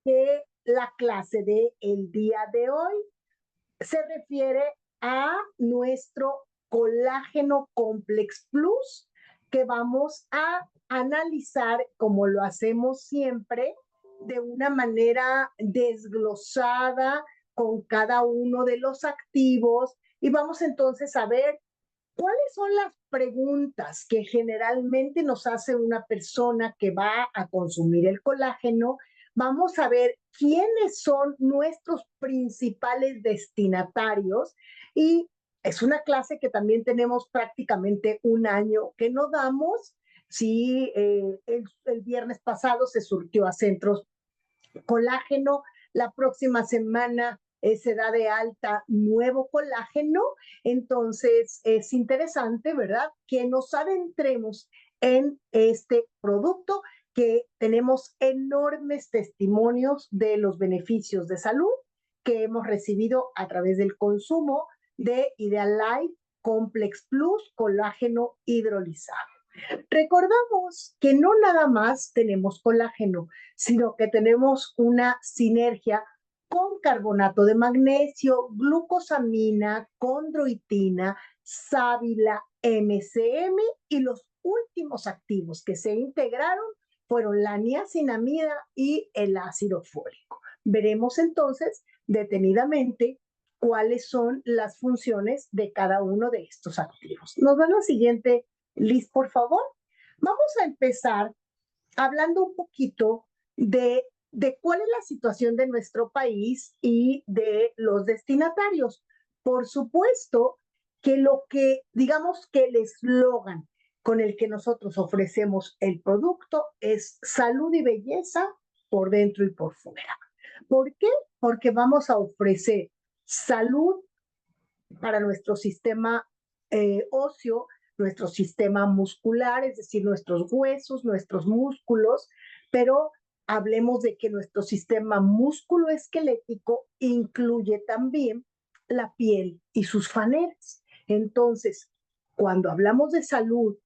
que la clase de el día de hoy se refiere a nuestro colágeno complex plus, que vamos a analizar como lo hacemos siempre, de una manera desglosada con cada uno de los activos, y vamos entonces a ver cuáles son las preguntas que generalmente nos hace una persona que va a consumir el colágeno. Vamos a ver quiénes son nuestros principales destinatarios, y es una clase que también tenemos prácticamente un año que no damos. Sí, el viernes pasado se surtió a centros colágeno. La próxima semana se da de alta nuevo colágeno. Entonces es interesante, ¿verdad?, que nos adentremos en este producto, que tenemos enormes testimonios de los beneficios de salud que hemos recibido a través del consumo de Ideal Life Complex Plus colágeno hidrolizado. Recordamos que no nada más tenemos colágeno, sino que tenemos una sinergia con carbonato de magnesio, glucosamina, condroitina, sábila, MCM, y los últimos activos que se integraron fueron la niacinamida y el ácido fólico. Veremos entonces detenidamente cuáles son las funciones de cada uno de estos activos. Nos va la siguiente, Liz, por favor. Vamos a empezar hablando un poquito de cuál es la situación de nuestro país y de los destinatarios. Por supuesto que digamos que el eslogan con el que nosotros ofrecemos el producto es salud y belleza por dentro y por fuera. ¿Por qué? Porque vamos a ofrecer salud para nuestro sistema óseo, nuestro sistema muscular, es decir, nuestros huesos, nuestros músculos, pero hablemos de que nuestro sistema músculo-esquelético incluye también la piel y sus faneras. Entonces, cuando hablamos de salud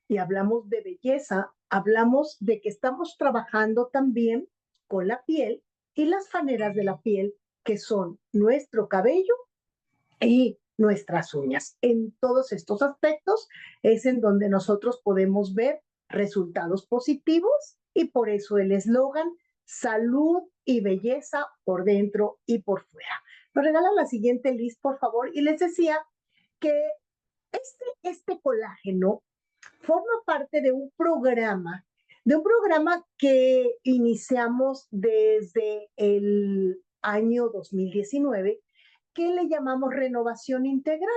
y hablamos de belleza, hablamos de que estamos trabajando también con la piel y las faneras de la piel, que son nuestro cabello y nuestras uñas. En todos estos aspectos es en donde nosotros podemos ver resultados positivos, y por eso el eslogan salud y belleza por dentro y por fuera. Nos regalan la siguiente, Liz, por favor. Y les decía que este colágeno forma parte de un programa que iniciamos desde el año 2019, que le llamamos renovación integral.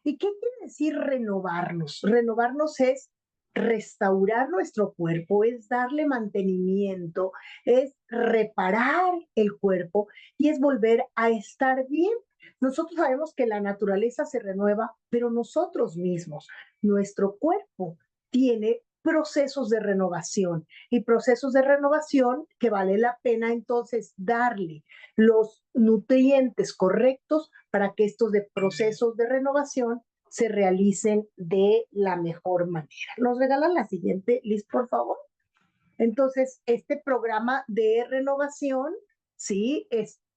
¿Y qué quiere decir renovarnos? Renovarnos es restaurar nuestro cuerpo, es darle mantenimiento, es reparar el cuerpo y es volver a estar bien. Nosotros sabemos que la naturaleza se renueva, pero nosotros mismos, nuestro cuerpo tiene procesos de renovación, y procesos de renovación que vale la pena entonces darle los nutrientes correctos para que estos procesos de renovación se realicen de la mejor manera. Nos regalan la siguiente, Liz, por favor. Entonces, este programa de renovación, sí,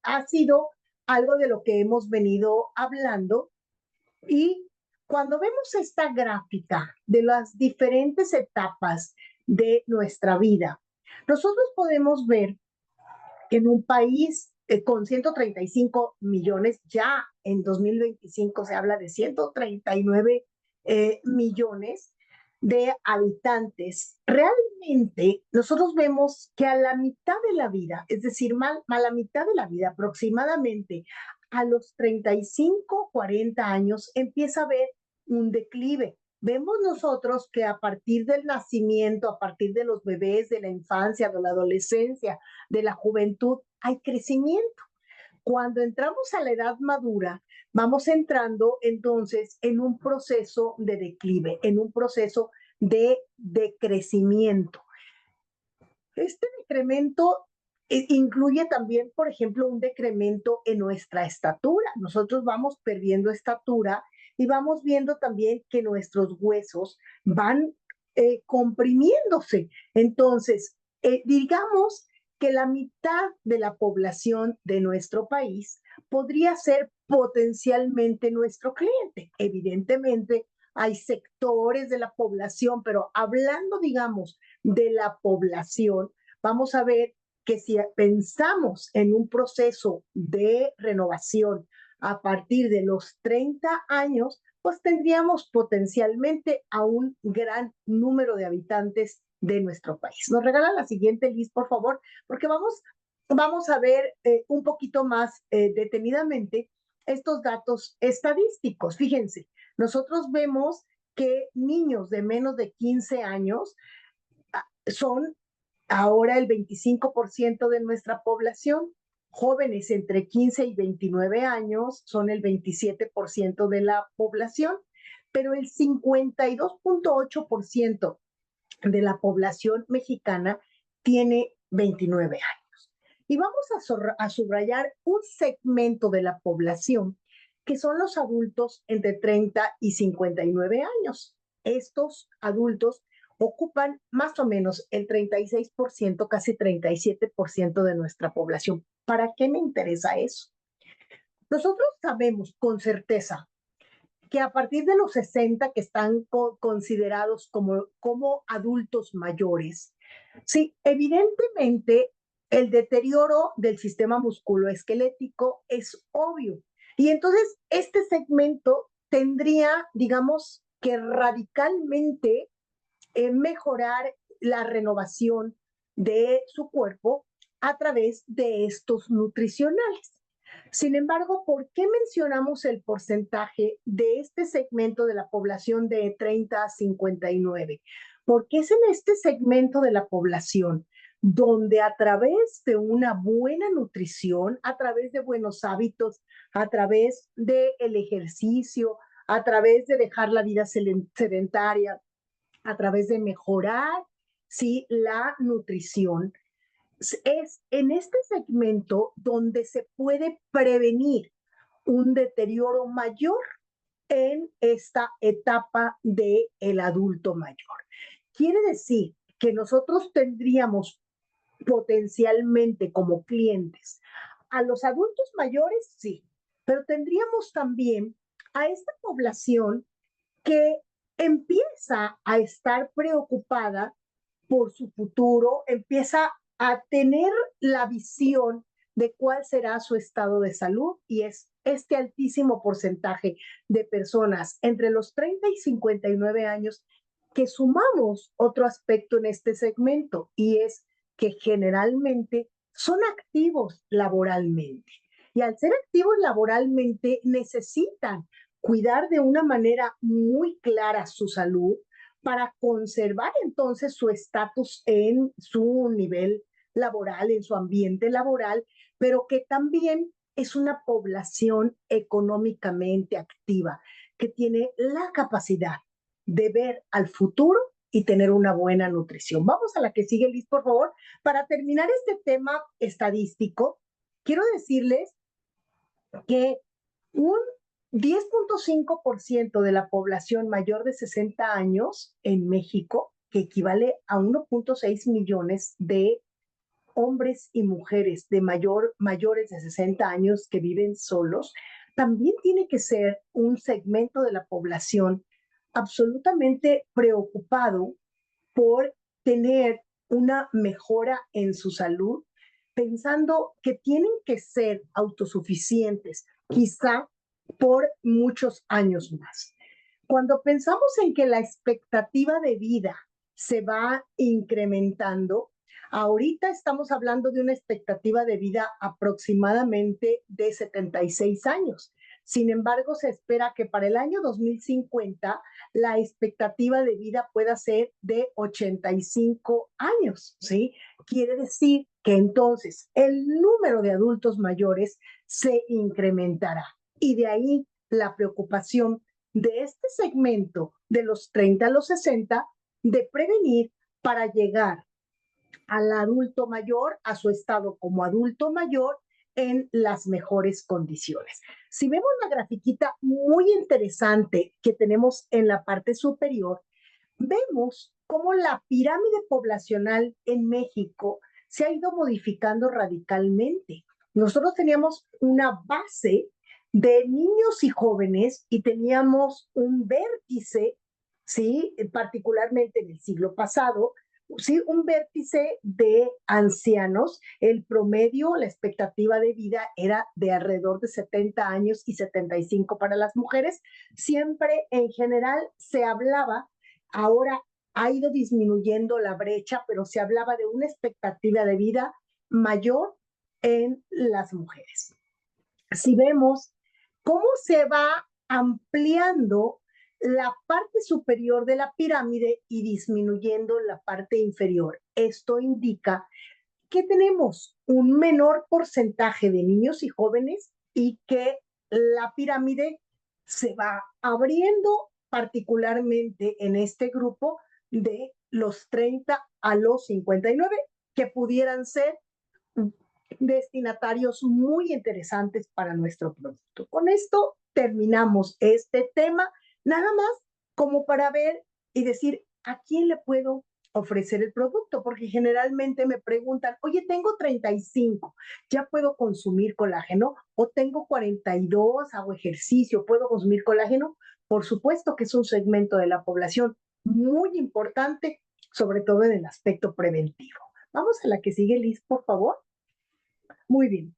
ha sido algo de lo que hemos venido hablando. Y cuando vemos esta gráfica de las diferentes etapas de nuestra vida, nosotros podemos ver que en un país con 135 millones, ya en 2025 se habla de 139 millones de habitantes, realmente nosotros vemos que a la mitad de la vida, es decir, a la mitad de la vida aproximadamente, a los 35, 40 años, empieza a haber un declive. Vemos nosotros que a partir del nacimiento, a partir de los bebés, de la infancia, de la adolescencia, de la juventud, hay crecimiento. Cuando entramos a la edad madura, vamos entrando entonces en un proceso de declive, en un proceso de decrecimiento. Este decremento incluye también, por ejemplo, un decremento en nuestra estatura. Nosotros vamos perdiendo estatura y vamos viendo también que nuestros huesos van comprimiéndose. Entonces, digamos que la mitad de la población de nuestro país podría ser potencialmente nuestro cliente. Evidentemente, hay sectores de la población, pero hablando, digamos, de la población, vamos a ver que si pensamos en un proceso de renovación a partir de los 30 años, pues tendríamos potencialmente a un gran número de habitantes de nuestro país. Nos regala la siguiente, Liz, por favor, porque vamos a ver un poquito más detenidamente estos datos estadísticos. Fíjense, nosotros vemos que niños de menos de 15 años son ahora el 25% de nuestra población. Jóvenes entre 15 y 29 años son el 27% de la población, pero el 52.8% de la población mexicana tiene 29 años. Y vamos a subrayar un segmento de la población que son los adultos entre 30 y 59 años. Estos adultos ocupan más o menos el 36%, casi 37% de nuestra población. ¿Para qué me interesa eso? Nosotros sabemos con certeza que a partir de los 60 que están considerados como adultos mayores, sí, evidentemente el deterioro del sistema musculoesquelético es obvio. Y entonces este segmento tendría, digamos, que radicalmente mejorar la renovación de su cuerpo a través de estos nutricionales. Sin embargo, ¿por qué mencionamos el porcentaje de este segmento de la población de 30 a 59? Porque es en este segmento de la población donde a través de una buena nutrición, a través de buenos hábitos, a través del ejercicio, a través de dejar la vida sedentaria, a través de mejorar, ¿sí?, la nutrición, es en este segmento donde se puede prevenir un deterioro mayor en esta etapa del adulto mayor. Quiere decir que nosotros tendríamos potencialmente como clientes a los adultos mayores, sí, pero tendríamos también a esta población que empieza a estar preocupada por su futuro, empieza a tener la visión de cuál será su estado de salud, y es este altísimo porcentaje de personas entre los 30 y 59 años que sumamos otro aspecto en este segmento, y es que generalmente son activos laboralmente. Y al ser activos laboralmente necesitan cuidar de una manera muy clara su salud para conservar entonces su estatus en su nivel laboral, en su ambiente laboral, pero que también es una población económicamente activa, que tiene la capacidad de ver al futuro y tener una buena nutrición. Vamos a la que sigue, Liz, por favor. Para terminar este tema estadístico, quiero decirles que un 10.5% de la población mayor de 60 años en México, que equivale a 1.6 millones de hombres y mujeres mayores de 60 años que viven solos, también tiene que ser un segmento de la población absolutamente preocupado por tener una mejora en su salud, pensando que tienen que ser autosuficientes, quizá por muchos años más. Cuando pensamos en que la expectativa de vida se va incrementando, ahorita estamos hablando de una expectativa de vida aproximadamente de 76 años. Sin embargo, se espera que para el año 2050 la expectativa de vida pueda ser de 85 años, ¿sí? Quiere decir que entonces el número de adultos mayores se incrementará. Y de ahí la preocupación de este segmento de los 30 a los 60 de prevenir para llegar al adulto mayor, a su estado como adulto mayor, en las mejores condiciones. Si vemos la grafiquita muy interesante que tenemos en la parte superior, vemos cómo la pirámide poblacional en México se ha ido modificando radicalmente. Nosotros teníamos una base de niños y jóvenes y teníamos un vértice, ¿sí? Particularmente en el siglo pasado, sí, un vértice de ancianos. El promedio, la expectativa de vida era de alrededor de 70 años y 75 para las mujeres. Siempre en general se hablaba, ahora ha ido disminuyendo la brecha, pero se hablaba de una expectativa de vida mayor en las mujeres. Si vemos cómo se va ampliando la parte superior de la pirámide y disminuyendo la parte inferior, esto indica que tenemos un menor porcentaje de niños y jóvenes y que la pirámide se va abriendo particularmente en este grupo de los 30 a los 59, que pudieran ser destinatarios muy interesantes para nuestro producto. Con esto terminamos este tema, nada más como para ver y decir a quién le puedo ofrecer el producto, porque generalmente me preguntan, oye, tengo 35, ¿ya puedo consumir colágeno? O tengo 42, hago ejercicio, ¿puedo consumir colágeno? Por supuesto que es un segmento de la población muy importante, sobre todo en el aspecto preventivo. Vamos a la que sigue, Liz, por favor. Muy bien.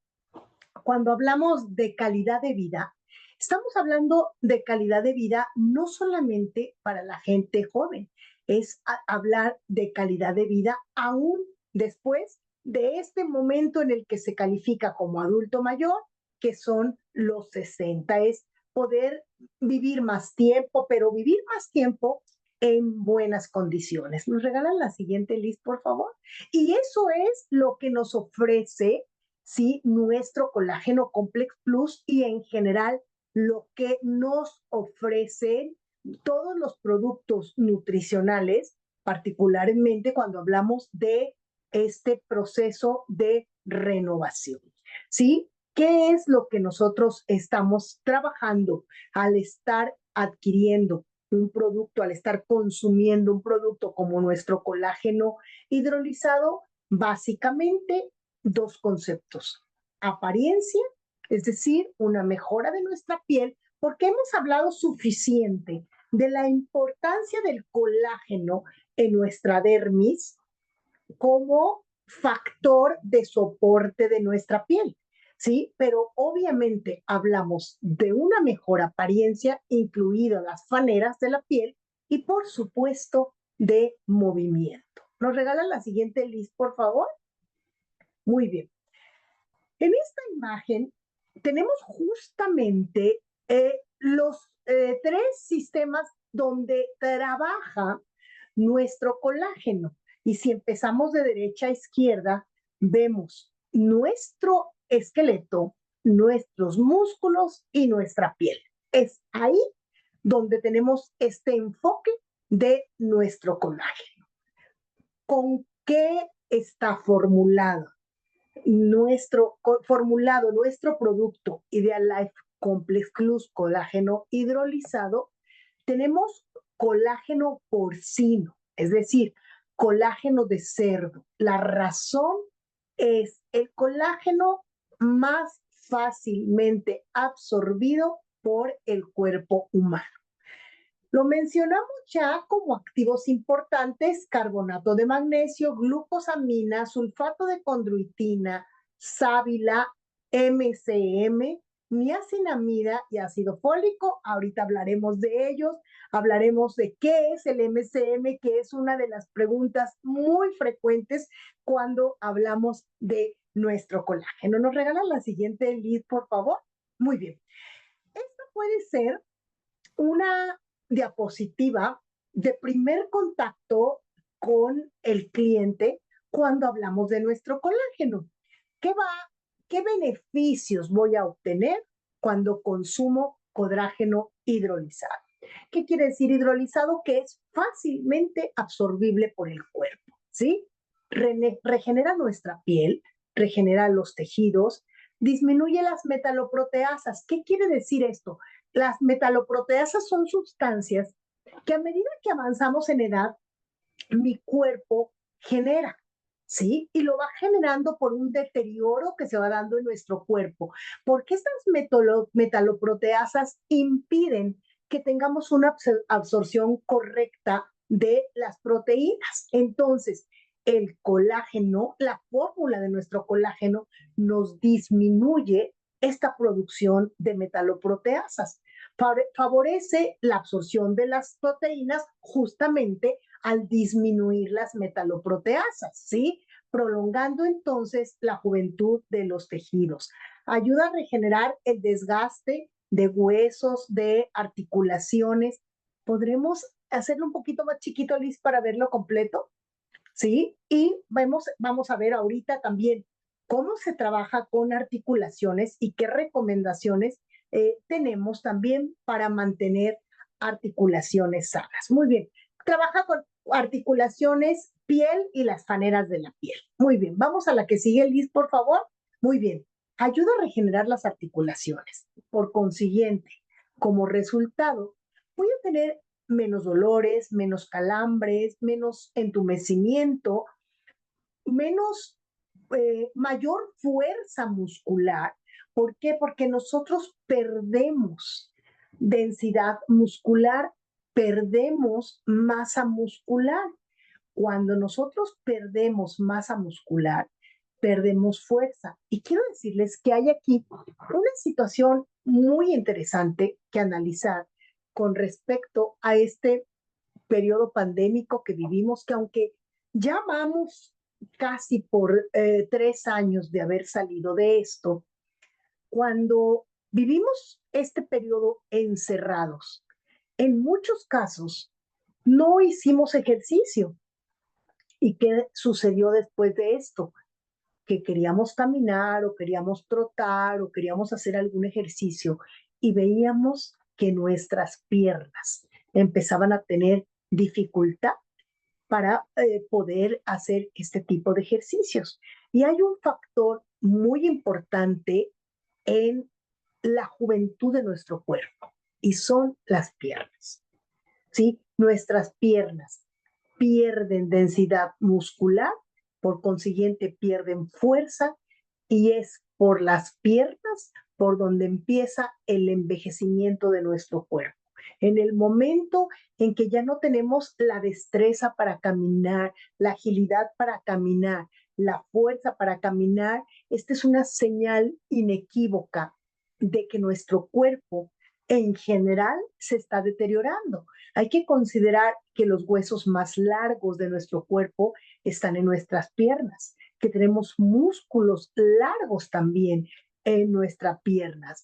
Cuando hablamos de calidad de vida, estamos hablando de calidad de vida no solamente para la gente joven, es hablar de calidad de vida aún después de este momento en el que se califica como adulto mayor, que son los 60. Es poder vivir más tiempo, pero vivir más tiempo en buenas condiciones. ¿Nos regalan la siguiente lista, por favor? Y eso es lo que nos ofrece, ¿sí?, nuestro colágeno complex plus y en general lo que nos ofrecen todos los productos nutricionales, particularmente cuando hablamos de este proceso de renovación, ¿sí? ¿Qué es lo que nosotros estamos trabajando al estar adquiriendo un producto, al estar consumiendo un producto como nuestro colágeno hidrolizado? Básicamente dos conceptos: apariencia, es decir, una mejora de nuestra piel, porque hemos hablado suficiente de la importancia del colágeno en nuestra dermis como factor de soporte de nuestra piel, ¿sí? Pero obviamente hablamos de una mejor apariencia, incluidas las faneras de la piel, y por supuesto de movimiento. ¿Nos regalan la siguiente lista, por favor? Muy bien. En esta imagen tenemos justamente los tres sistemas donde trabaja nuestro colágeno. Y si empezamos de derecha a izquierda, vemos nuestro esqueleto, nuestros músculos y nuestra piel. Es ahí donde tenemos este enfoque de nuestro colágeno. ¿Con qué está formulado nuestro producto Ideal Life Complex Plus colágeno hidrolizado? Tenemos colágeno porcino, es decir, colágeno de cerdo. La razón es el colágeno más fácilmente absorbido por el cuerpo humano. Lo mencionamos ya como activos importantes: carbonato de magnesio, glucosamina, sulfato de condroitina, sábila, MCM, niacinamida y ácido fólico. Ahorita hablaremos de ellos, hablaremos de qué es el MCM, que es una de las preguntas muy frecuentes cuando hablamos de nuestro colágeno. ¿Nos regalan la siguiente, Liz, por favor? Muy bien. Esta puede ser una diapositiva de primer contacto con el cliente cuando hablamos de nuestro colágeno. ¿Qué beneficios voy a obtener cuando consumo colágeno hidrolizado? ¿Qué quiere decir hidrolizado? Que es fácilmente absorbible por el cuerpo, ¿sí? Regenera nuestra piel, regenera los tejidos, disminuye las metaloproteasas. ¿Qué quiere decir esto? Las metaloproteasas son sustancias que a medida que avanzamos en edad, mi cuerpo genera, ¿sí? Y lo va generando por un deterioro que se va dando en nuestro cuerpo, porque estas metaloproteasas impiden que tengamos una absorción correcta de las proteínas. Entonces, el colágeno, la fórmula de nuestro colágeno, nos disminuye esta producción de metaloproteasas. Favorece la absorción de las proteínas justamente al disminuir las metaloproteasas, ¿sí? Prolongando entonces la juventud de los tejidos. Ayuda a regenerar el desgaste de huesos, de articulaciones. ¿Podremos hacerlo un poquito más chiquito, Liz, para verlo completo? ¿Sí? Y vamos a ver ahorita también cómo se trabaja con articulaciones y qué recomendaciones tenemos también para mantener articulaciones sanas. Muy bien, trabaja con articulaciones, piel y las faneras de la piel. Muy bien, vamos a la que sigue, Liz, por favor. Muy bien, ayuda a regenerar las articulaciones. Por consiguiente, como resultado, voy a tener menos dolores, menos calambres, menos entumecimiento, menos, mayor fuerza muscular. ¿Por qué? Porque nosotros perdemos densidad muscular, perdemos masa muscular. Cuando nosotros perdemos masa muscular, perdemos fuerza. Y quiero decirles que hay aquí una situación muy interesante que analizar con respecto a este periodo pandémico que vivimos, que aunque ya vamos casi por 3 años de haber salido de esto, cuando vivimos este periodo encerrados, en muchos casos no hicimos ejercicio. ¿Y qué sucedió después de esto? Que queríamos caminar o queríamos trotar o queríamos hacer algún ejercicio y veíamos que nuestras piernas empezaban a tener dificultad para poder hacer este tipo de ejercicios. Y hay un factor muy importante en la juventud de nuestro cuerpo y son las piernas. ¿Sí? Nuestras piernas pierden densidad muscular, por consiguiente pierden fuerza y es por las piernas por donde empieza el envejecimiento de nuestro cuerpo. En el momento en que ya no tenemos la destreza para caminar, la agilidad para caminar, la fuerza para caminar, esta es una señal inequívoca de que nuestro cuerpo en general se está deteriorando. Hay que considerar que los huesos más largos de nuestro cuerpo están en nuestras piernas, que tenemos músculos largos también en nuestras piernas,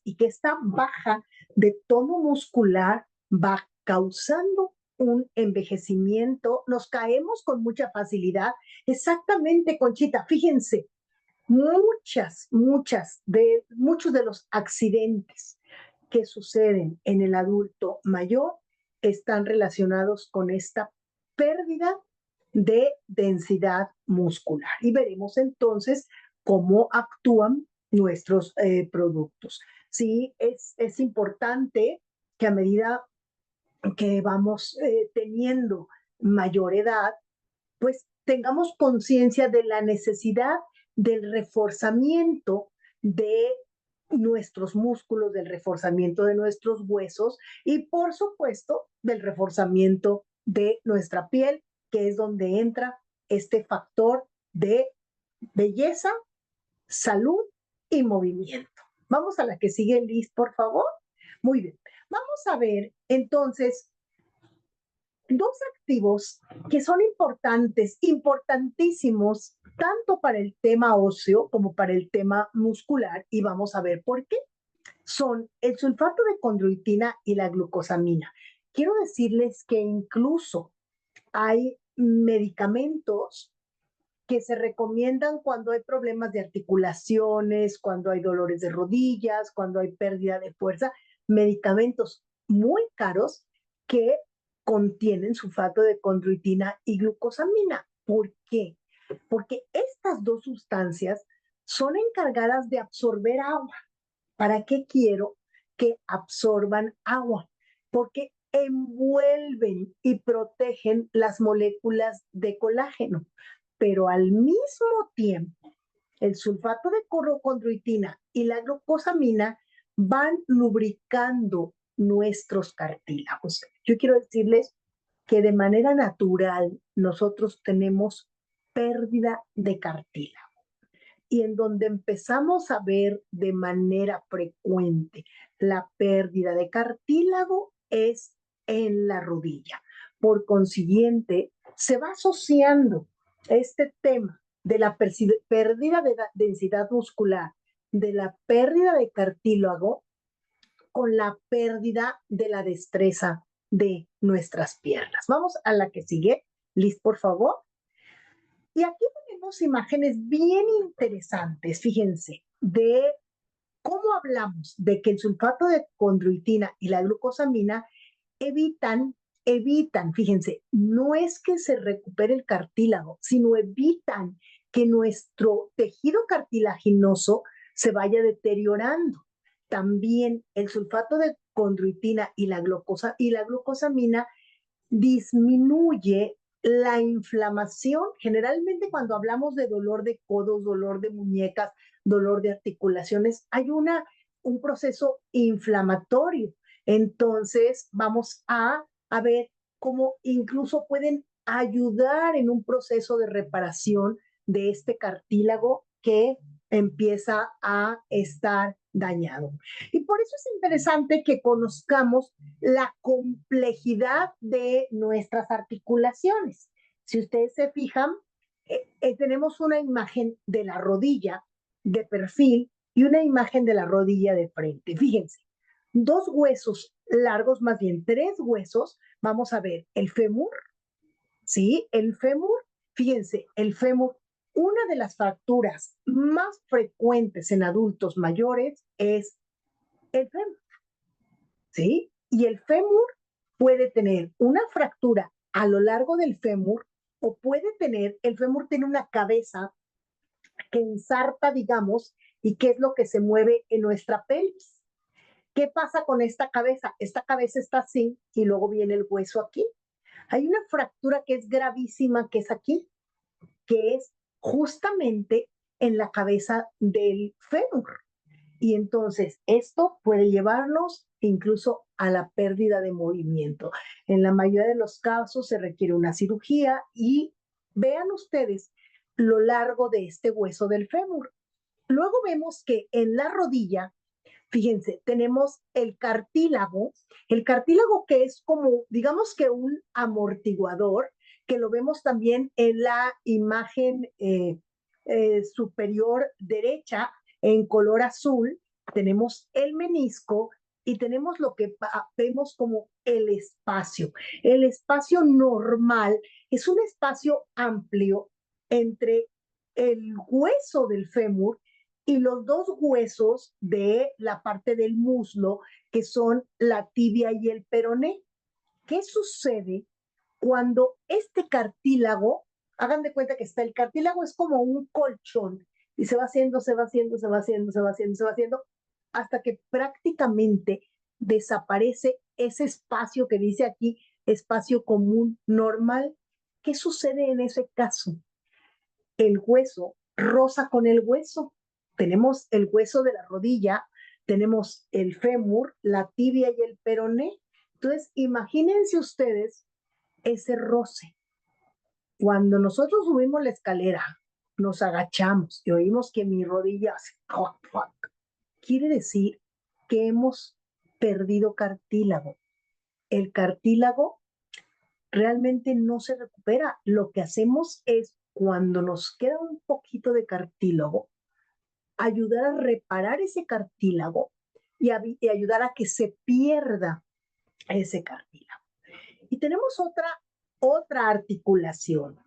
y que esta baja de tono muscular va causando un envejecimiento, nos caemos con mucha facilidad. Exactamente, Conchita, fíjense, muchos de los accidentes que suceden en el adulto mayor están relacionados con esta pérdida de densidad muscular. Y veremos entonces cómo actúan nuestros productos. Sí, es importante que a medida que vamos teniendo mayor edad, pues tengamos conciencia de la necesidad del reforzamiento de nuestros músculos, del reforzamiento de nuestros huesos y por supuesto del reforzamiento de nuestra piel, que es donde entra este factor de belleza, salud y movimiento. Vamos a la que sigue, Liz, por favor. Muy bien. Vamos a ver entonces dos activos que son importantes, importantísimos, tanto para el tema óseo como para el tema muscular, y vamos a ver por qué. Son el sulfato de condroitina y la glucosamina. Quiero decirles que incluso hay medicamentos que se recomiendan cuando hay problemas de articulaciones, cuando hay dolores de rodillas, cuando hay pérdida de fuerza, medicamentos muy caros que contienen sulfato de condroitina y glucosamina. ¿Por qué? Porque estas dos sustancias son encargadas de absorber agua. ¿Para qué quiero que absorban agua? Porque envuelven y protegen las moléculas de colágeno. pero al mismo tiempo el sulfato de condroitina y la glucosamina van lubricando nuestros cartílagos. Yo quiero decirles que de manera natural nosotros tenemos pérdida de cartílago. Y en donde empezamos a ver de manera frecuente la pérdida de cartílago es en la rodilla. Por consiguiente, se va asociando este tema de la pérdida de densidad muscular, de la pérdida de cartílago, con la pérdida de la destreza de nuestras piernas. Vamos a la que sigue. Liz, por favor. Y aquí tenemos imágenes bien interesantes, fíjense, de cómo hablamos de que el sulfato de condroitina y la glucosamina evitan, fíjense, no es que se recupere el cartílago, sino evitan que nuestro tejido cartilaginoso se vaya deteriorando. También el sulfato de condroitina y la glucosamina disminuye la inflamación. Generalmente cuando hablamos de dolor de codos, dolor de muñecas, dolor de articulaciones, hay un proceso inflamatorio. Entonces vamos a ver cómo incluso pueden ayudar en un proceso de reparación de este cartílago que empieza a estar dañado. Y por eso es interesante que conozcamos la complejidad de nuestras articulaciones. Si ustedes se fijan, tenemos una imagen de la rodilla de perfil y una imagen de la rodilla de frente. Fíjense, dos huesos largos, más bien tres huesos. Vamos a ver el fémur, ¿sí? El fémur, fíjense, el fémur, una de las fracturas más frecuentes en adultos mayores es el fémur, ¿sí? Y el fémur puede tener una fractura a lo largo del fémur o puede tener, el fémur tiene una cabeza que ensarta, digamos, y qué es lo que se mueve en nuestra pelvis. ¿Qué pasa con esta cabeza? Esta cabeza está así y luego viene el hueso aquí. Hay una fractura que es gravísima, que es aquí, que es justamente en la cabeza del fémur. Y entonces esto puede llevarnos incluso a la pérdida de movimiento. En la mayoría de los casos se requiere una cirugía y vean ustedes lo largo de este hueso del fémur. Luego vemos que en la rodilla, fíjense, tenemos el cartílago que es como, digamos que un amortiguador, que lo vemos también en la imagen superior derecha en color azul. Tenemos el menisco y tenemos lo que vemos como el espacio. El espacio normal es un espacio amplio entre el hueso del fémur y los dos huesos de la parte del muslo, que son la tibia y el peroné. ¿Qué sucede cuando este cartílago, hagan de cuenta que está el cartílago, es como un colchón y se va haciendo, hasta que prácticamente desaparece ese espacio que dice aquí, espacio común normal? ¿Qué sucede en ese caso? El hueso roza con el hueso. Tenemos el hueso de la rodilla, tenemos el fémur, la tibia y el peroné. Entonces, imagínense ustedes ese roce. Cuando nosotros subimos la escalera, nos agachamos y oímos que mi rodilla hace ¡cuac, cuac! Quiere decir que hemos perdido cartílago. El cartílago realmente no se recupera. Lo que hacemos es, cuando nos queda un poquito de cartílago, ayudar a reparar ese cartílago y ayudar a que se pierda ese cartílago. Y tenemos otra articulación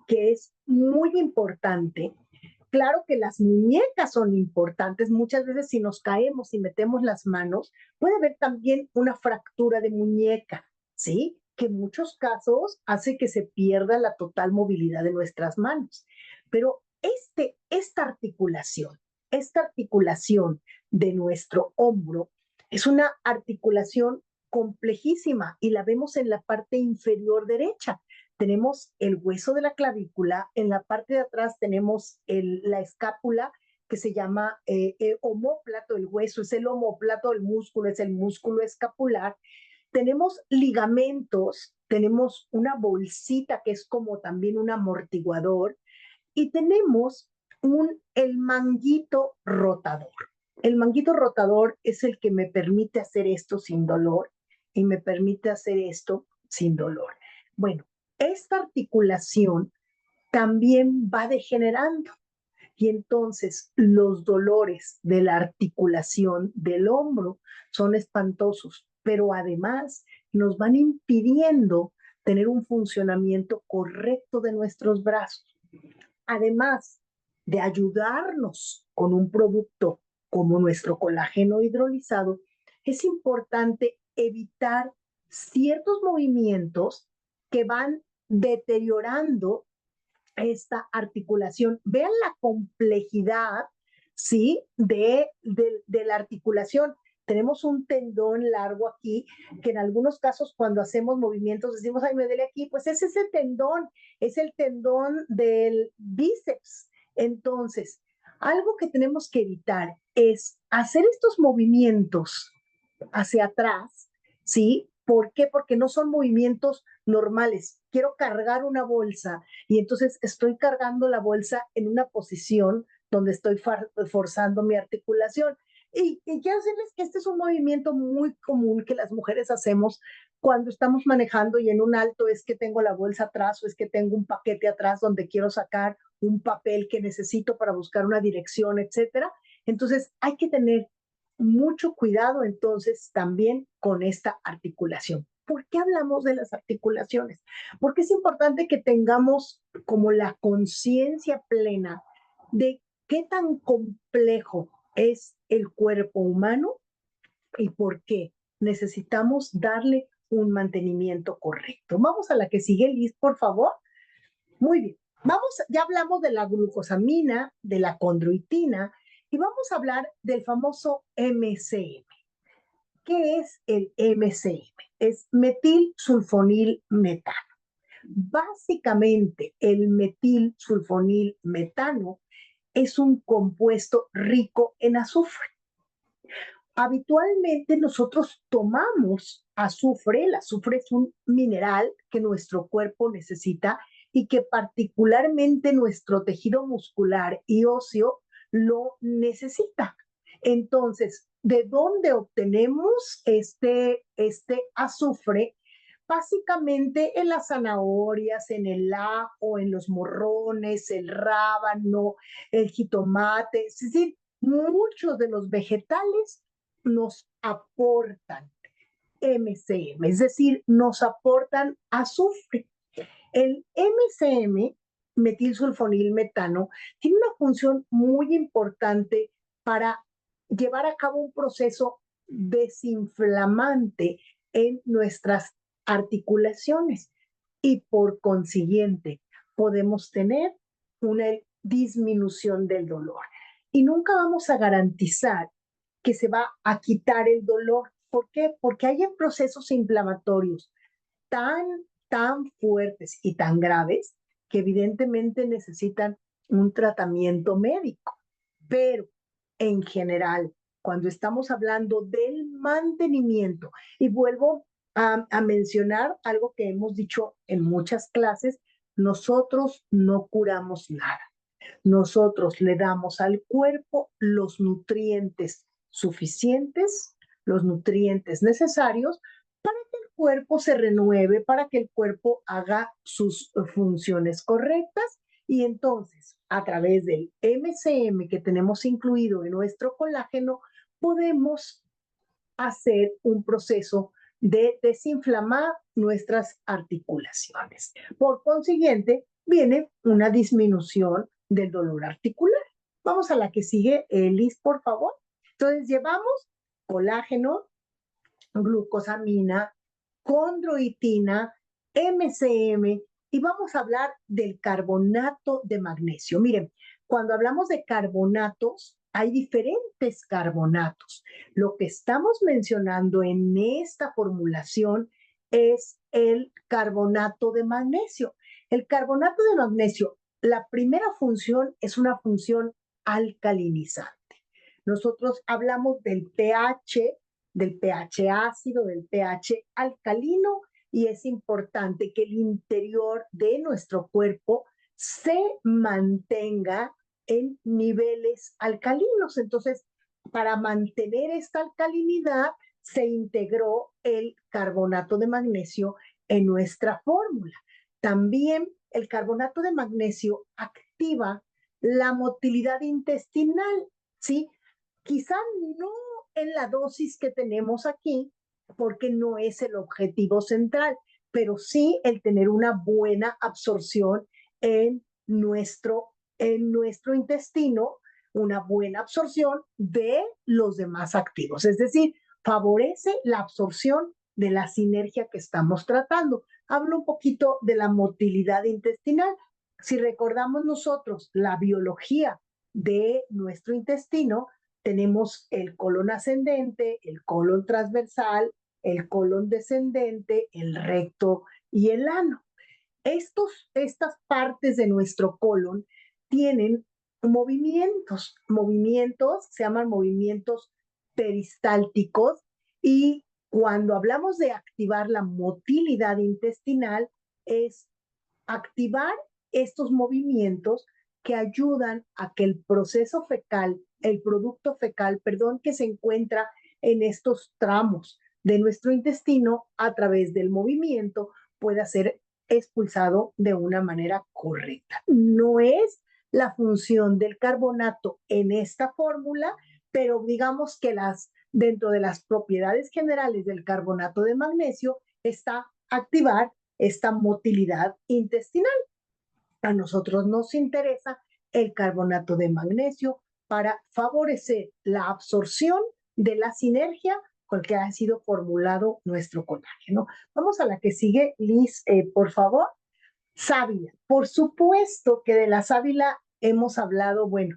que es muy importante. Claro que las muñecas son importantes. Muchas veces si nos caemos y metemos las manos, puede haber también una fractura de muñeca, ¿sí? Que en muchos casos hace que se pierda la total movilidad de nuestras manos. Pero esta articulación de nuestro hombro es una articulación complejísima y la vemos en la parte inferior derecha. tenemos el hueso de la clavícula, en la parte de atrás tenemos la escápula, que se llama omóplato, el hueso es el omóplato, el músculo es el músculo escapular. Tenemos ligamentos, tenemos una bolsita que es como también un amortiguador, y tenemos el manguito rotador. El manguito rotador es el que me permite hacer esto sin dolor y me permite hacer esto sin dolor. Bueno, esta articulación también va degenerando y entonces los dolores de la articulación del hombro son espantosos, pero además nos van impidiendo tener un funcionamiento correcto de nuestros brazos. Además de ayudarnos con un producto como nuestro colágeno hidrolizado, es importante evitar ciertos movimientos que van deteriorando esta articulación. Vean la complejidad, ¿sí? De la articulación. Tenemos un tendón largo aquí, que en algunos casos cuando hacemos movimientos decimos, ay, me duele aquí, pues es ese tendón, es el tendón del bíceps. Entonces, algo que tenemos que evitar es hacer estos movimientos hacia atrás, ¿sí? ¿Por qué? Porque no son movimientos normales. Quiero cargar una bolsa y entonces estoy cargando la bolsa en una posición donde estoy forzando mi articulación. Y quiero decirles que este es un movimiento muy común que las mujeres hacemos cuando estamos manejando y en un alto es que tengo la bolsa atrás o es que tengo un paquete atrás donde quiero sacar un papel que necesito para buscar una dirección, etcétera. Entonces hay que tener mucho cuidado entonces también con esta articulación. ¿Por qué hablamos de las articulaciones? Porque es importante que tengamos como la conciencia plena de qué tan complejo es el cuerpo humano y por qué necesitamos darle un mantenimiento correcto. Vamos a la que sigue, Liz, por favor. Muy bien. Vamos, ya hablamos de la glucosamina, de la condroitina, y vamos a hablar del famoso MCM. ¿Qué es el MCM? Es metilsulfonilmetano. Básicamente, el metilsulfonilmetano es un compuesto rico en azufre. Habitualmente nosotros tomamos azufre, el azufre es un mineral que nuestro cuerpo necesita y que particularmente nuestro tejido muscular y óseo lo necesita. Entonces, ¿de dónde obtenemos este azufre? Básicamente en las zanahorias, en el ajo, en los morrones, el rábano, el jitomate, es decir, muchos de los vegetales nos aportan MCM, es decir, nos aportan azufre. El MCM, metilsulfonilmetano, tiene una función muy importante para llevar a cabo un proceso desinflamante en nuestras articulaciones y por consiguiente podemos tener una disminución del dolor. Y nunca vamos a garantizar que se va a quitar el dolor. ¿Por qué? Porque hay procesos inflamatorios tan fuertes y tan graves que evidentemente necesitan un tratamiento médico. Pero en general, cuando estamos hablando del mantenimiento, y vuelvo a mencionar algo que hemos dicho en muchas clases, nosotros no curamos nada. Nosotros le damos al cuerpo los nutrientes suficientes, los nutrientes necesarios para que el cuerpo se renueve, para que el cuerpo haga sus funciones correctas y entonces a través del MCM que tenemos incluido en nuestro colágeno podemos hacer un proceso de desinflamar nuestras articulaciones. Por consiguiente, viene una disminución del dolor articular. Vamos a la que sigue, Liz, por favor. Entonces, llevamos colágeno, glucosamina, condroitina, MCM y vamos a hablar del carbonato de magnesio. Miren, cuando hablamos de carbonatos, hay diferentes carbonatos. Lo que estamos mencionando en esta formulación es el carbonato de magnesio. El carbonato de magnesio, la primera función es una función alcalinizante. Nosotros hablamos del pH ácido, del pH alcalino, y es importante que el interior de nuestro cuerpo se mantenga en niveles alcalinos. Entonces, para mantener esta alcalinidad, se integró el carbonato de magnesio en nuestra fórmula. También el carbonato de magnesio activa la motilidad intestinal, ¿sí? Quizá no en la dosis que tenemos aquí, porque no es el objetivo central, pero sí el tener una buena absorción en nuestro intestino, una buena absorción de los demás activos. Es decir, favorece la absorción de la sinergia que estamos tratando. Hablo un poquito de la motilidad intestinal. Si recordamos nosotros la biología de nuestro intestino, tenemos el colon ascendente, el colon transversal, el colon descendente, el recto y el ano. Estas partes de nuestro colon tienen movimientos se llaman movimientos peristálticos, y cuando hablamos de activar la motilidad intestinal es activar estos movimientos que ayudan a que el proceso fecal, el producto fecal, perdón, que se encuentra en estos tramos de nuestro intestino a través del movimiento pueda ser expulsado de una manera correcta. No es la función del carbonato en esta fórmula, pero digamos que dentro de las propiedades generales del carbonato de magnesio está activar esta motilidad intestinal. A nosotros nos interesa el carbonato de magnesio para favorecer la absorción de la sinergia con que ha sido formulado nuestro colágeno. Vamos a la que sigue, Liz, por favor. Sábila. Por supuesto que de la sábila hemos hablado, bueno,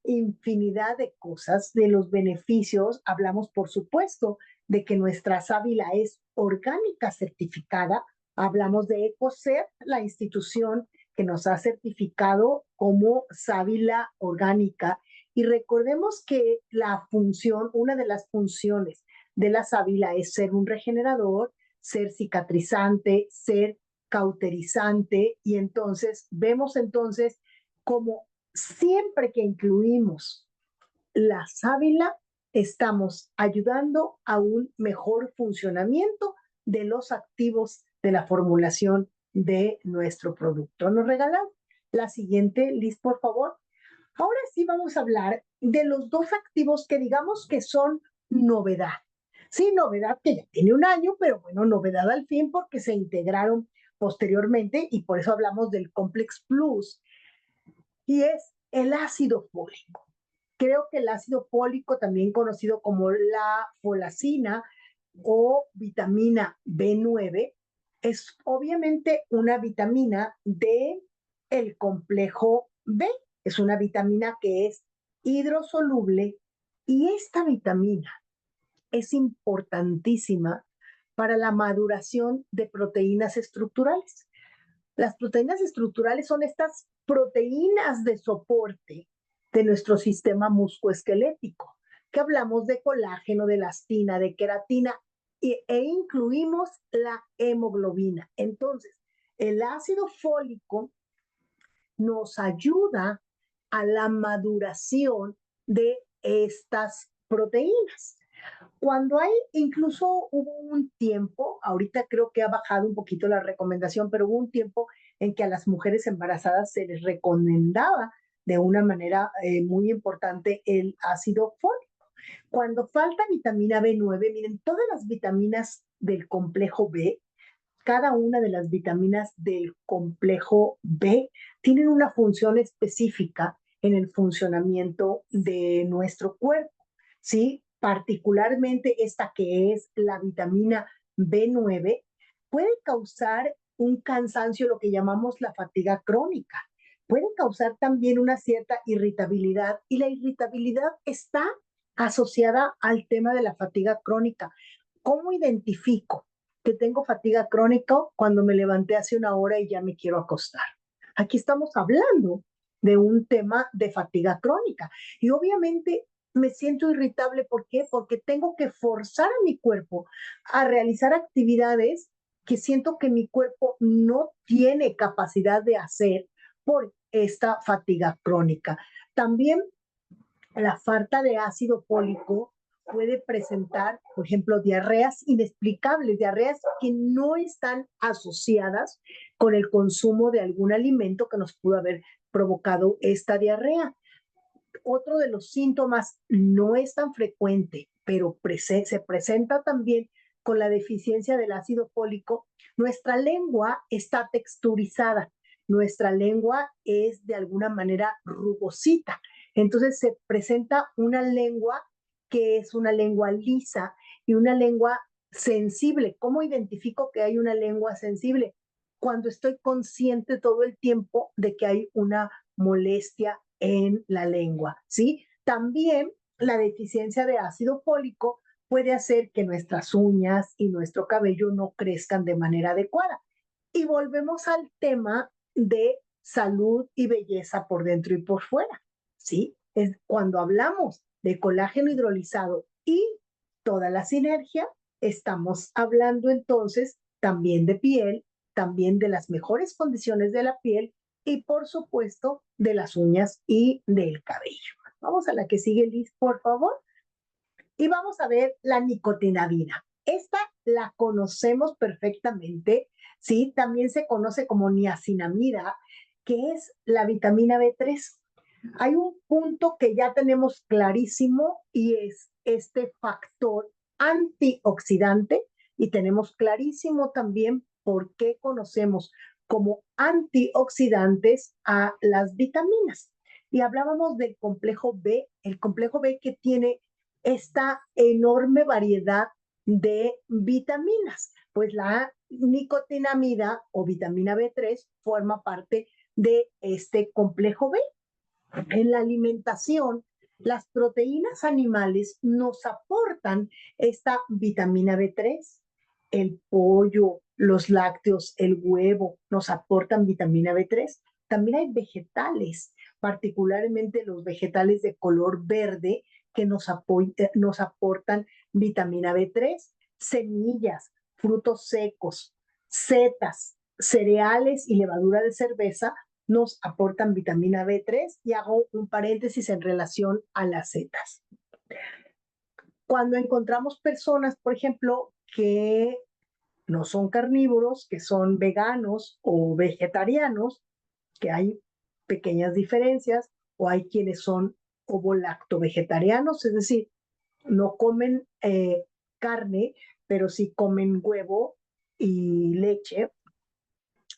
infinidad de cosas, de los beneficios. Hablamos, por supuesto, de que nuestra sábila es orgánica certificada. Hablamos de EcoCert, la institución que nos ha certificado como sábila orgánica. Y recordemos que una de las funciones de la sábila es ser un regenerador, ser cicatrizante, ser cauterizante, y entonces vemos entonces como siempre que incluimos la sábila, estamos ayudando a un mejor funcionamiento de los activos de la formulación de nuestro producto. Nos regalan la siguiente, Liz, por favor. Ahora sí vamos a hablar de los dos activos que digamos que son novedad. Sí, novedad que ya tiene un año, pero bueno, novedad al fin porque se integraron posteriormente y por eso hablamos del Complex Plus, y es el ácido fólico. Creo que el ácido fólico, también conocido como la folacina o vitamina B9, es obviamente una vitamina de el complejo B. Es una vitamina que es hidrosoluble, y esta vitamina es importantísima para la maduración de proteínas estructurales. Las proteínas estructurales son estas proteínas de soporte de nuestro sistema musculoesquelético, que hablamos de colágeno, de elastina, de queratina, e incluimos la hemoglobina. Entonces, el ácido fólico nos ayuda a la maduración de estas proteínas. Cuando incluso hubo un tiempo, ahorita creo que ha bajado un poquito la recomendación, pero hubo un tiempo en que a las mujeres embarazadas se les recomendaba de una manera muy importante el ácido fólico. Cuando falta vitamina B9, miren, todas las vitaminas del complejo B, cada una de las vitaminas del complejo B tienen una función específica en el funcionamiento de nuestro cuerpo, ¿sí? Particularmente esta que es la vitamina B9 puede causar un cansancio, lo que llamamos la fatiga crónica. Puede causar también una cierta irritabilidad, y la irritabilidad está asociada al tema de la fatiga crónica. ¿Cómo identifico que tengo fatiga crónica cuando me levanté hace una hora y ya me quiero acostar. Aquí estamos hablando de un tema de fatiga crónica. Y obviamente me siento irritable. ¿Por qué? Porque tengo que forzar a mi cuerpo a realizar actividades que siento que mi cuerpo no tiene capacidad de hacer por esta fatiga crónica. También la falta de ácido fólico puede presentar, por ejemplo, diarreas inexplicables, diarreas que no están asociadas con el consumo de algún alimento que nos pudo haber provocado esta diarrea. Otro de los síntomas no es tan frecuente, pero se presenta también con la deficiencia del ácido fólico. Nuestra lengua está texturizada, nuestra lengua es de alguna manera rugosita. Entonces se presenta una lengua que es una lengua lisa y una lengua sensible. ¿Cómo identifico que hay una lengua sensible? Cuando estoy consciente todo el tiempo de que hay una molestia en la lengua, ¿sí? También la deficiencia de ácido fólico puede hacer que nuestras uñas y nuestro cabello no crezcan de manera adecuada. Y volvemos al tema de salud y belleza por dentro y por fuera, ¿sí? Es cuando hablamos de colágeno hidrolizado y toda la sinergia, estamos hablando entonces también de piel, también de las mejores condiciones de la piel y por supuesto de las uñas y del cabello. Vamos a la que sigue, Liz, por favor. Y vamos a ver la nicotinamida. Esta la conocemos perfectamente, ¿sí? También se conoce como niacinamida, que es la vitamina B3. Hay un punto que ya tenemos clarísimo y es este factor antioxidante y tenemos clarísimo también por qué conocemos como antioxidantes a las vitaminas. Y hablábamos del complejo B, el complejo B que tiene esta enorme variedad de vitaminas. Pues la nicotinamida o vitamina B3 forma parte de este complejo B. En la alimentación, las proteínas animales nos aportan esta vitamina B3. El pollo, los lácteos, el huevo nos aportan vitamina B3. También hay vegetales, particularmente los vegetales de color verde que nos aportan vitamina B3, semillas, frutos secos, setas, cereales y levadura de cerveza nos aportan vitamina B3 y hago un paréntesis en relación a las setas. Cuando encontramos personas, por ejemplo, que no son carnívoros, que son veganos o vegetarianos, que hay pequeñas diferencias, o hay quienes son ovo-lacto-vegetarianos, es decir, no comen carne, pero sí comen huevo y leche,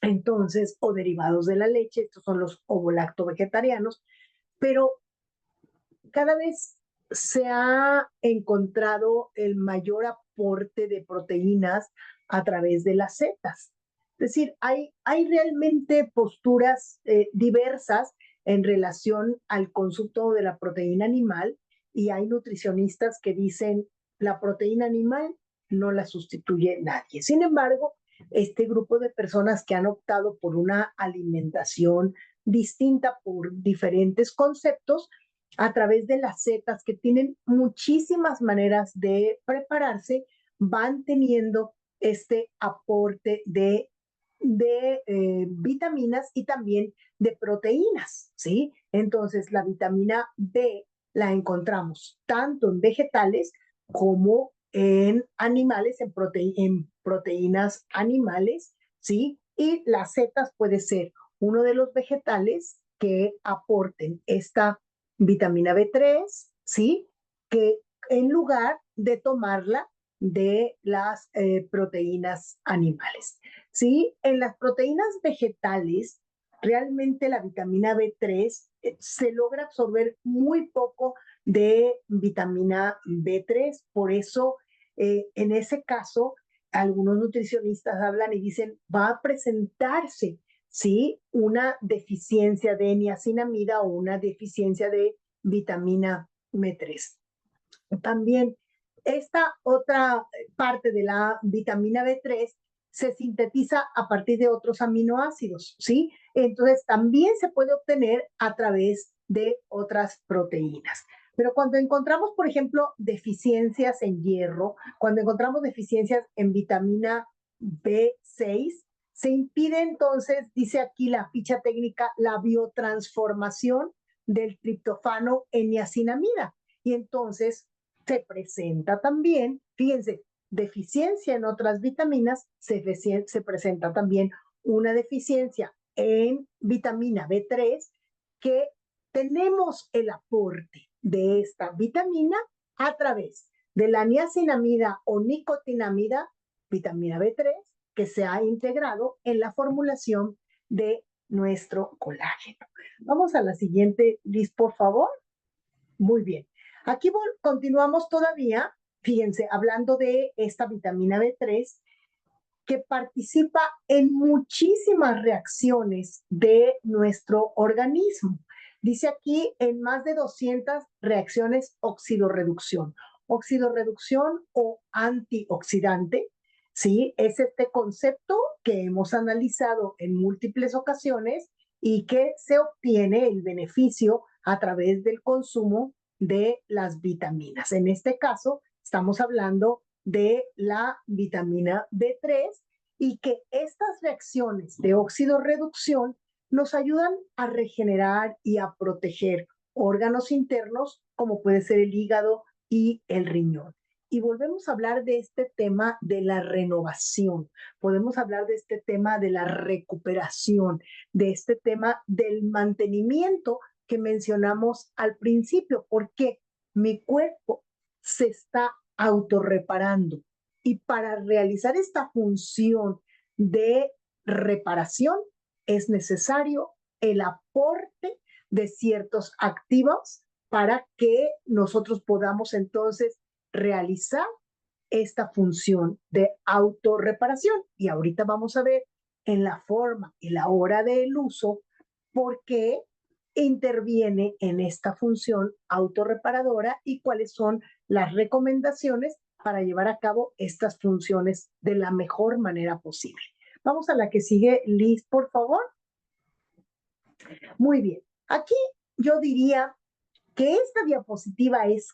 entonces, o derivados de la leche, estos son los ovo-lacto-vegetarianos, pero cada vez se ha encontrado el mayor aporte de proteínas a través de las setas. Es decir, hay realmente posturas diversas en relación al consumo de la proteína animal y hay nutricionistas que dicen la proteína animal no la sustituye nadie. Sin embargo, este grupo de personas que han optado por una alimentación distinta por diferentes conceptos, a través de las setas que tienen muchísimas maneras de prepararse, van teniendo este aporte de vitaminas y también de proteínas, ¿sí? Entonces, la vitamina B la encontramos tanto en vegetales como en animales, en proteínas animales, ¿sí? Y las setas puede ser uno de los vegetales que aporten esta vitamina B3, ¿sí? Que en lugar de tomarla de las proteínas animales, ¿sí? En las proteínas vegetales, realmente la vitamina B3 se logra absorber muy poco de vitamina B3, por eso en ese caso algunos nutricionistas hablan y dicen va a presentarse, ¿sí? Una deficiencia de niacinamida o una deficiencia de vitamina B3. También Esta otra parte de la vitamina B3 se sintetiza a partir de otros aminoácidos, ¿sí? Entonces también se puede obtener a través de otras proteínas. Pero cuando encontramos, por ejemplo, deficiencias en hierro, cuando encontramos deficiencias en vitamina B6, se impide entonces, dice aquí la ficha técnica, la biotransformación del triptofano en niacinamida. Y entonces se presenta también, fíjense, deficiencia en otras vitaminas, se presenta también una deficiencia en vitamina B3, que tenemos el aporte de esta vitamina a través de la niacinamida o nicotinamida, vitamina B3, que se ha integrado en la formulación de nuestro colágeno. Vamos a la siguiente, Liz, por favor. Muy bien. Aquí continuamos todavía, fíjense, hablando de esta vitamina B3, que participa en muchísimas reacciones de nuestro organismo. Dice aquí en más de 200 reacciones oxidorreducción. Oxidorreducción o antioxidante, ¿sí? Es este concepto que hemos analizado en múltiples ocasiones y que se obtiene el beneficio a través del consumo de las vitaminas. En este caso, estamos hablando de la vitamina B3 y que estas reacciones de oxidorreducción nos ayudan a regenerar y a proteger órganos internos como puede ser el hígado y el riñón. Y volvemos a hablar de este tema de la renovación, podemos hablar de este tema de la recuperación, de este tema del mantenimiento que mencionamos al principio, porque mi cuerpo se está autorreparando y para realizar esta función de reparación es necesario el aporte de ciertos activos para que nosotros podamos entonces realizar esta función de autorreparación. Y ahorita vamos a ver en la forma y la hora del uso por qué interviene en esta función autorreparadora y cuáles son las recomendaciones para llevar a cabo estas funciones de la mejor manera posible. Vamos a la que sigue, Liz, por favor. Muy bien. Aquí yo diría que esta diapositiva es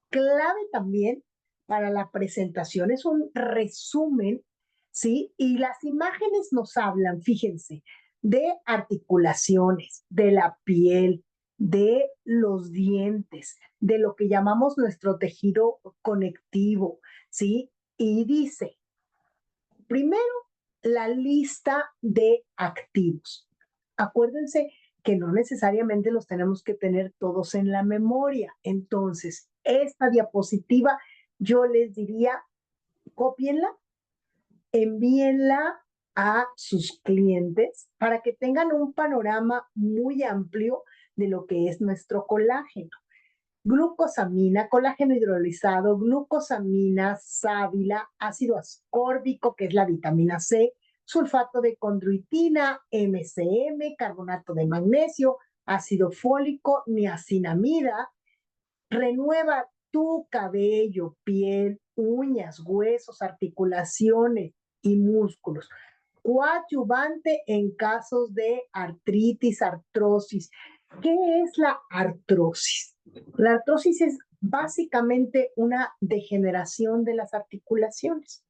clave también para la presentación. Es un resumen, ¿sí? Y las imágenes nos hablan, fíjense, de articulaciones, de la piel, de los dientes, de lo que llamamos nuestro tejido conectivo, ¿sí? Y dice, primero, la lista de activos. Acuérdense que no necesariamente los tenemos que tener todos en la memoria. Entonces, esta diapositiva yo les diría, cópienla, envíenla a sus clientes para que tengan un panorama muy amplio de lo que es nuestro colágeno. Glucosamina, colágeno hidrolizado, glucosamina, sábila, ácido ascórbico, que es la vitamina C, sulfato de condroitina, MCM, carbonato de magnesio, ácido fólico, niacinamida. Renueva tu cabello, piel, uñas, huesos, articulaciones y músculos. Coadyuvante en casos de artritis, artrosis. ¿Qué es la artrosis? La artrosis es básicamente una degeneración de las articulaciones.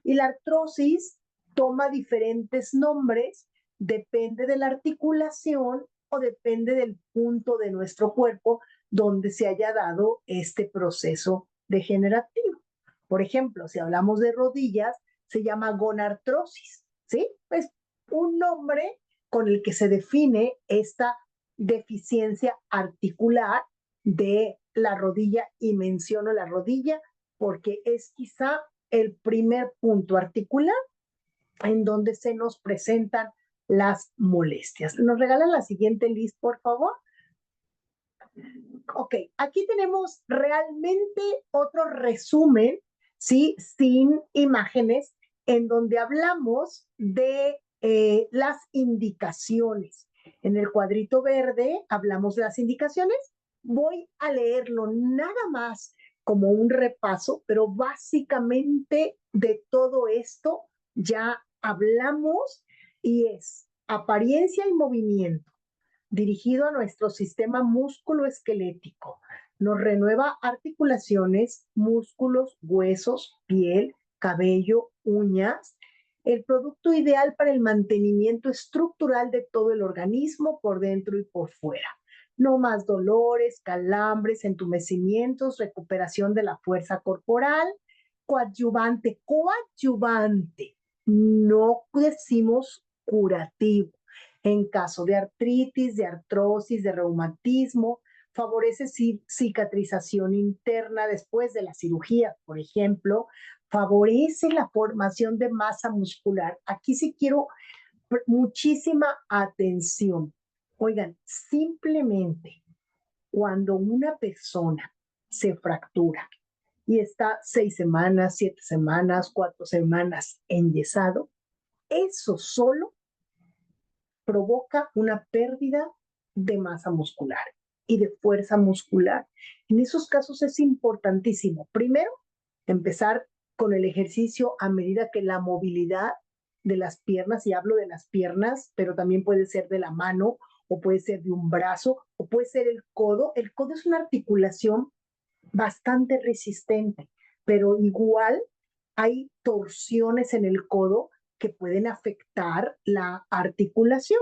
Y la artrosis toma diferentes nombres, depende de la articulación o depende del punto de nuestro cuerpo donde se haya dado este proceso degenerativo. Por ejemplo, si hablamos de rodillas, se llama gonartrosis, ¿sí? Es un nombre con el que se define esta deficiencia articular de la rodilla, y menciono la rodilla porque es quizá el primer punto articular en donde se nos presentan las molestias. ¿Nos regalan la siguiente lista, por favor? Ok, aquí tenemos realmente otro resumen, ¿sí? Sin imágenes, en donde hablamos de las indicaciones. En el cuadrito verde hablamos de las indicaciones. Voy a leerlo nada más como un repaso, pero básicamente de todo esto ya hablamos y es apariencia y movimiento dirigido a nuestro sistema músculo-esquelético. Nos renueva articulaciones, músculos, huesos, piel, cabello, uñas. El producto ideal para el mantenimiento estructural de todo el organismo por dentro y por fuera. No más dolores, calambres, entumecimientos, recuperación de la fuerza corporal. Coadyuvante, coadyuvante. No decimos curativo en caso de artritis, de artrosis, de reumatismo, favorece cicatrización interna después de la cirugía, por ejemplo, favorece la formación de masa muscular. Aquí sí quiero muchísima atención. Oigan, simplemente cuando una persona se fractura y está 6 semanas, 7 semanas, 4 semanas enyesado, eso solo provoca una pérdida de masa muscular y de fuerza muscular. En esos casos es importantísimo, primero, empezar con el ejercicio a medida que la movilidad de las piernas, y hablo de las piernas, pero también puede ser de la mano, o puede ser de un brazo, o puede ser el codo. El codo es una articulación bastante resistente, pero igual hay torsiones en el codo que pueden afectar la articulación.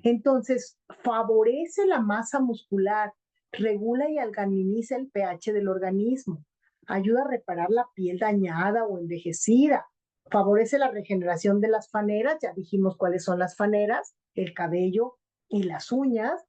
Entonces, favorece la masa muscular, regula y alcaliniza el pH del organismo, ayuda a reparar la piel dañada o envejecida, favorece la regeneración de las faneras, ya dijimos cuáles son las faneras, el cabello y las uñas,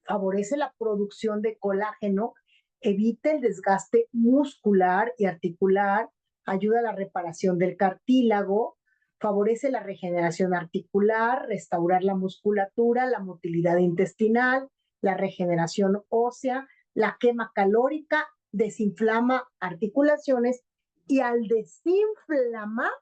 favorece la producción de colágeno, evita el desgaste muscular y articular, ayuda a la reparación del cartílago, favorece la regeneración articular, restaurar la musculatura, la motilidad intestinal, la regeneración ósea, la quema calórica, desinflama articulaciones y al desinflamar,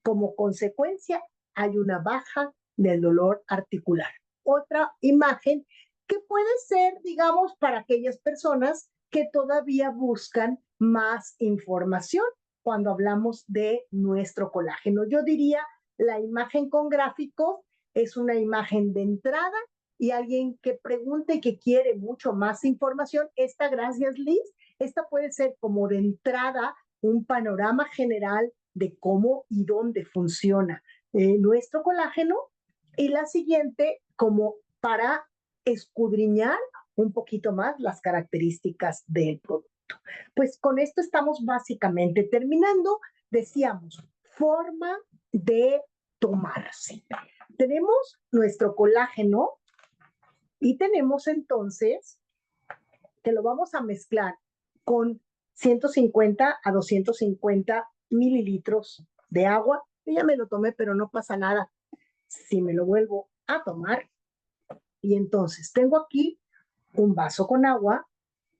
como consecuencia, hay una baja del dolor articular. Otra imagen que puede ser, digamos, para aquellas personas que todavía buscan más información cuando hablamos de nuestro colágeno. Yo diría, la imagen con gráficos es una imagen de entrada y alguien que pregunte que quiere mucho más información, esta, gracias Liz, esta puede ser como de entrada un panorama general de cómo y dónde funciona nuestro colágeno, y la siguiente como para escudriñar un poquito más las características del producto. Pues con esto estamos básicamente terminando. Decíamos, forma de tomarse. Tenemos nuestro colágeno y tenemos entonces que lo vamos a mezclar con 150 a 250 mililitros de agua. Yo ya me lo tomé, pero no pasa nada si me lo vuelvo a tomar. Y entonces tengo aquí un vaso con agua,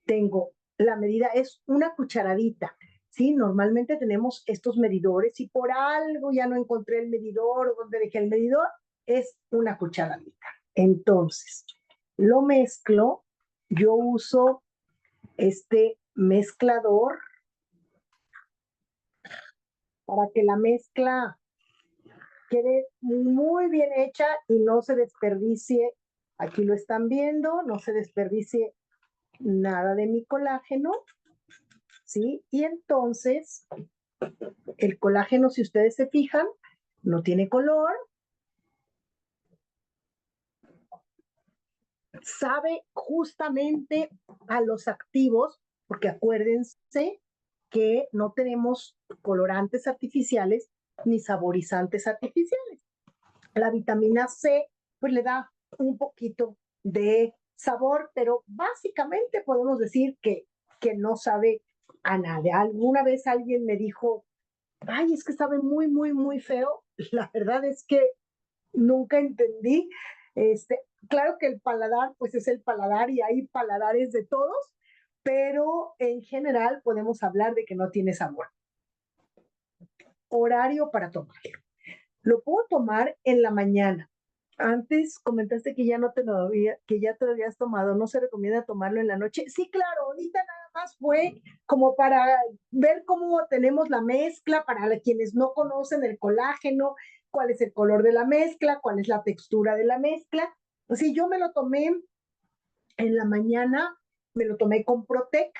tengo la medida, es una cucharadita. ¿Sí? Normalmente tenemos estos medidores y por algo ya no encontré el medidor o donde dejé el medidor, es una cucharadita. Entonces, lo mezclo, yo uso este mezclador para que la mezcla quede muy bien hecha y no se desperdicie. Aquí lo están viendo, no se desperdicie nada de mi colágeno, ¿sí? Y entonces, el colágeno, si ustedes se fijan, no tiene color, sabe justamente a los activos, porque acuérdense que no tenemos colorantes artificiales ni saborizantes artificiales. La vitamina C, pues le da un poquito de sabor, pero básicamente podemos decir que no sabe a nada. Alguna vez alguien me dijo, ay, es que sabe muy, muy, muy feo. La verdad es que nunca entendí. Claro que el paladar, pues es el paladar y hay paladares de todos, pero en general podemos hablar de que no tiene sabor. Horario para tomarlo. Lo puedo tomar en la mañana. Antes comentaste que ya no te lo había, que ya te lo habías tomado. ¿No se recomienda tomarlo en la noche? Sí, claro, ahorita nada más fue como para ver cómo tenemos la mezcla, para quienes no conocen el colágeno, cuál es el color de la mezcla, cuál es la textura de la mezcla. Si yo me lo tomé en la mañana, me lo tomé con Protec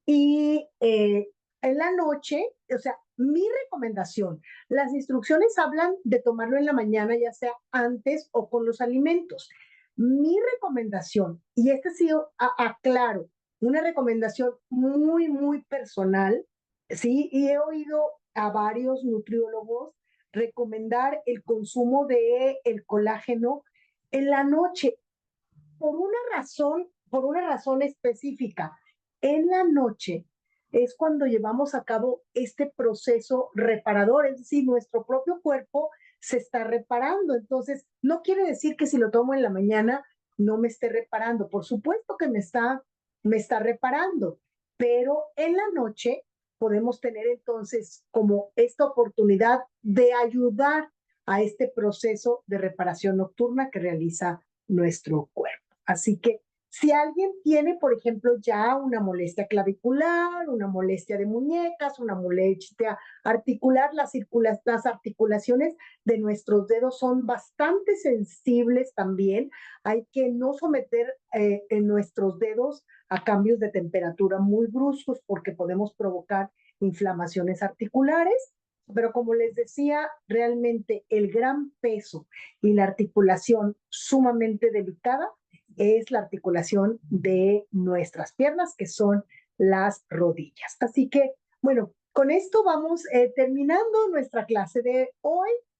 y en la noche, o sea, mi recomendación, las instrucciones hablan de tomarlo en la mañana, ya sea antes o con los alimentos. Mi recomendación, y este sí aclaro, una recomendación muy, muy personal, ¿sí? Y he oído a varios nutriólogos recomendar el consumo de el colágeno en la noche por una razón específica. En la noche es cuando llevamos a cabo este proceso reparador, es decir, nuestro propio cuerpo se está reparando. Entonces, no quiere decir que si lo tomo en la mañana no me esté reparando. Por supuesto que me está reparando, pero en la noche podemos tener entonces como esta oportunidad de ayudar a este proceso de reparación nocturna que realiza nuestro cuerpo. Así que si alguien tiene, por ejemplo, ya una molestia clavicular, una molestia de muñecas, una molestia articular, las articulaciones de nuestros dedos son bastante sensibles también. Hay que no someter en nuestros dedos a cambios de temperatura muy bruscos porque podemos provocar inflamaciones articulares. Pero como les decía, realmente el gran peso y la articulación sumamente delicada es la articulación de nuestras piernas, que son las rodillas. Así que, bueno, con esto vamos terminando nuestra clase de hoy.